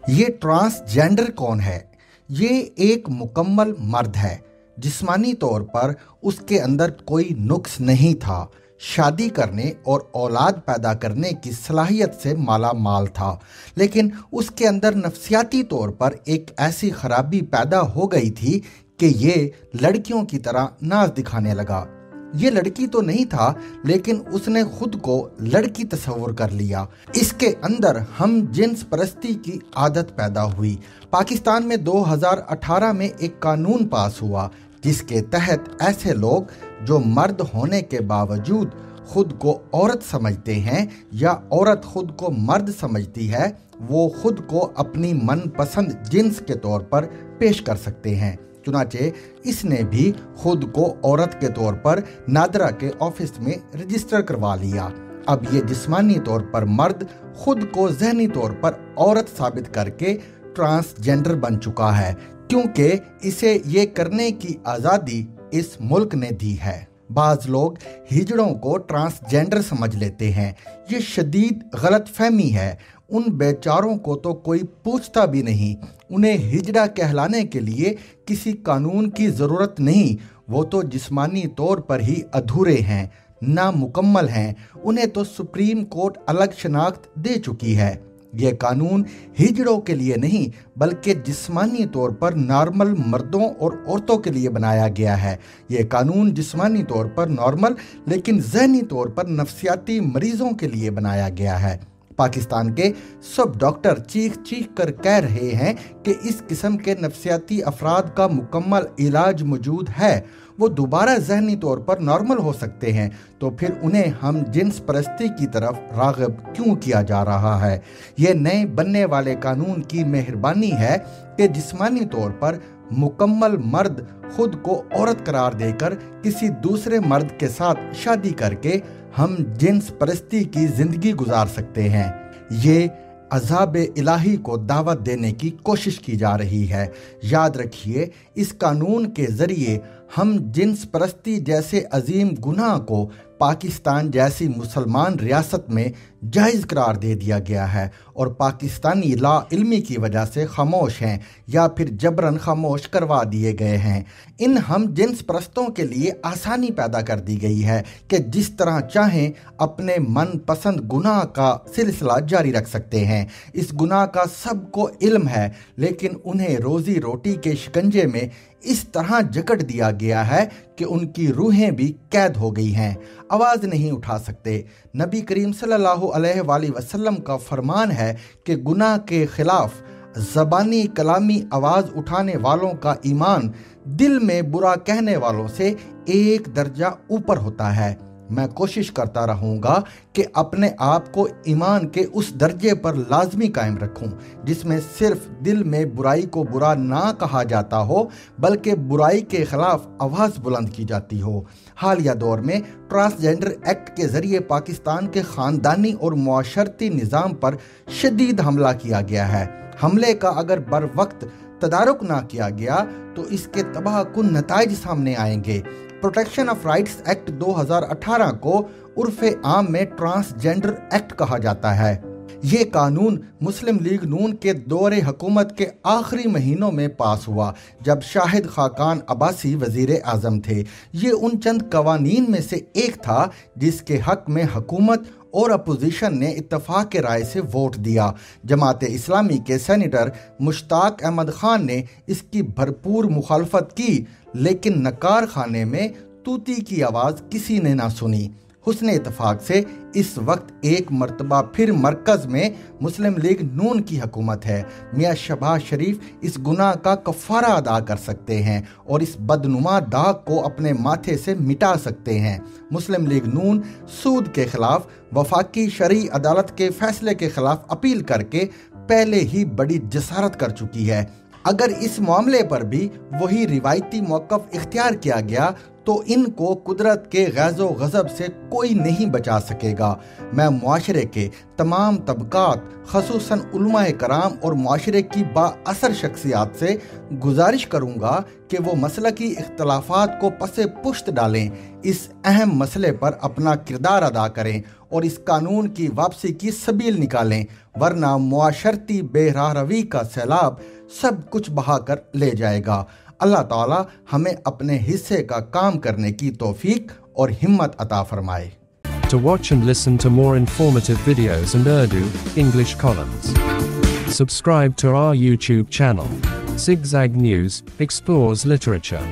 یہ ٹرانسجینڈر کون ہے؟ یہ ایک مکمل مرد ہے۔ جسمانی طور پر اس کے اندر کوئی نقص نہیں تھا، شادی کرنے اور اولاد پیدا کرنے کی صلاحیت سے مالا مال تھا، لیکن اس کے اندر نفسیاتی طور پر ایک ایسی خرابی پیدا ہو گئی تھی کہ یہ لڑکیوں کی طرح ناز دکھانے لگا۔ یہ لڑکی تو نہیں تھا، لیکن اس نے خود کو لڑکی تصور کر لیا۔ اس کے اندر ہم جنس پرستی کی عادت پیدا ہوئی۔ پاکستان میں 2018 میں ایک قانون پاس ہوا جس کے تحت ایسے لوگ جو مرد ہونے کے باوجود خود کو عورت سمجھتے ہیں یا عورت خود کو مرد سمجھتی ہے، وہ خود کو اپنی من پسند جنس کے طور پر پیش کر سکتے ہیں۔ چنانچہ اس نے بھی خود کو عورت کے طور پر نادرہ کے آفس میں رجسٹر کروا لیا۔ اب یہ جسمانی طور پر مرد خود کو ذہنی طور پر عورت ثابت کر کے ٹرانسجینڈر بن چکا ہے، کیونکہ اسے یہ کرنے کی آزادی اس ملک نے دی ہے۔ بعض لوگ ہجڑوں کو ٹرانسجینڈر سمجھ لیتے ہیں۔ یہ شدید غلط فہمی ہے۔ ان بیچاروں کو تو کوئی پوچھتا بھی نہیں۔ انہیں ہجڑا کہلانے کے لیے کسی قانون کی ضرورت نہیں۔ وہ تو جسمانی طور پر ہی ادھورے ہیں، نامکمل ہیں۔ انہیں تو سپریم کورٹ الگ شناخت دے چکی ہے۔ یہ قانون ہجڑوں کے لیے نہیں بلکہ جسمانی طور پر نارمل مردوں اور عورتوں کے لیے بنایا گیا ہے۔ یہ قانون جسمانی طور پر نارمل لیکن ذہنی طور پر نفسیاتی مریضوں کے لیے بنایا گیا ہے۔ پاکستان کے سب ڈاکٹر چیخ چیخ کر کہہ رہے ہیں کہ اس قسم کے نفسیاتی افراد کا مکمل علاج موجود ہے۔ وہ دوبارہ ذہنی طور پر نارمل ہو سکتے ہیں، تو پھر انہیں ہم جنس پرستی کی طرف راغب کیوں کیا جا رہا ہے؟ یہ نئے بننے والے قانون کی مہربانی ہے کہ جسمانی طور پر مکمل مرد خود کو عورت قرار دے کر کسی دوسرے مرد کے ساتھ شادی کر کے ہم جنس پرستی کی زندگی گزار سکتے ہیں۔ یہ عذاب الہی کو دعوت دینے کی کوشش کی جا رہی ہے۔ یاد رکھیے، اس قانون کے ذریعے ہم جنس پرستی جیسے عظیم گناہ کو پاکستان جیسی مسلمان ریاست میں جائز قرار دے دیا گیا ہے، اور پاکستانی لا علمی کی وجہ سے خاموش ہیں یا پھر جبراً خاموش کروا دیے گئے ہیں۔ ان ہم جنس پرستوں کے لیے آسانی پیدا کر دی گئی ہے کہ جس طرح چاہیں اپنے من پسند گناہ کا سلسلہ جاری رکھ سکتے ہیں۔ اس گناہ کا سب کو علم ہے، لیکن انہیں روزی روٹی کے شکنجے میں اس طرح جکڑ دیا گیا ہے کہ ان کی روحیں بھی قید ہو گئی ہیں، آواز نہیں اٹھا سکتے۔ نبی کریم صلی اللہ علیہ وآلہ وسلم کا فرمان ہے کہ گناہ کے خلاف زبانی کلامی آواز اٹھانے والوں کا ایمان دل میں برا کہنے والوں سے 1 درجہ اوپر ہوتا ہے۔ میں کوشش کرتا رہوں گا کہ اپنے آپ کو ایمان کے اس درجے پر لازمی قائم رکھوں جس میں صرف دل میں برائی کو برا نہ کہا جاتا ہو بلکہ برائی کے خلاف آواز بلند کی جاتی ہو۔ حالیہ دور میں ٹرانسجینڈر ایکٹ کے ذریعے پاکستان کے خاندانی اور معاشرتی نظام پر شدید حملہ کیا گیا ہے۔ حملے کا اگر بر وقت تدارک نہ کیا گیا تو اس کے تباہ کن نتائج سامنے آئیں گے۔ پروٹیکشن آف رائٹس ایکٹ 2018 کو عرف عام میں ٹرانسجینڈر ایکٹ کہا جاتا ہے۔ یہ قانون مسلم لیگ نون کے دور حکومت کے آخری مہینوں میں پاس ہوا جب شاہد خاقان عباسی وزیر اعظم تھے۔ یہ ان چند قوانین میں سے ایک تھا جس کے حق میں حکومت اور اپوزیشن نے اتفاق رائے سے ووٹ دیا۔ جماعت اسلامی کے سینیٹر مشتاق احمد خان نے اس کی بھرپور مخالفت کی، لیکن نکار خانے میں طوطی کی آواز کسی نے نہ سنی۔ حسن اتفاق سے اس وقت ایک مرتبہ پھر مرکز میں مسلم لیگ نون کی حکومت ہے۔ میاں شہباز شریف اس گناہ کا کفارہ ادا کر سکتے ہیں اور اس بدنما داغ کو اپنے ماتھے سے مٹا سکتے ہیں۔ مسلم لیگ نون سود کے خلاف وفاقی شرعی عدالت کے فیصلے کے خلاف اپیل کر کے پہلے ہی بڑی جسارت کر چکی ہے۔ اگر اس معاملے پر بھی وہی روایتی موقف اختیار کیا گیا تو ان کو قدرت کے غیظ و غضب سے کوئی نہیں بچا سکے گا۔ میں معاشرے کے تمام طبقات خصوصاً علماء کرام اور معاشرے کی با اثر شخصیات سے گزارش کروں گا کہ وہ مسلکی اختلافات کو پس پشت ڈالیں، اس اہم مسئلے پر اپنا کردار ادا کریں اور اس قانون کی واپسی کی سبیل نکالیں، ورنہ معاشرتی بے راہ روی کا سیلاب سب کچھ بہا کر لے جائے گا۔ اللہ تعالیٰ ہمیں اپنے حصے کا کام کرنے کی توفیق اور ہمت عطا فرمائے۔ To watch and listen to more informative videos and Urdu, English columns, subscribe to our YouTube channel. Zigzag News explores literature.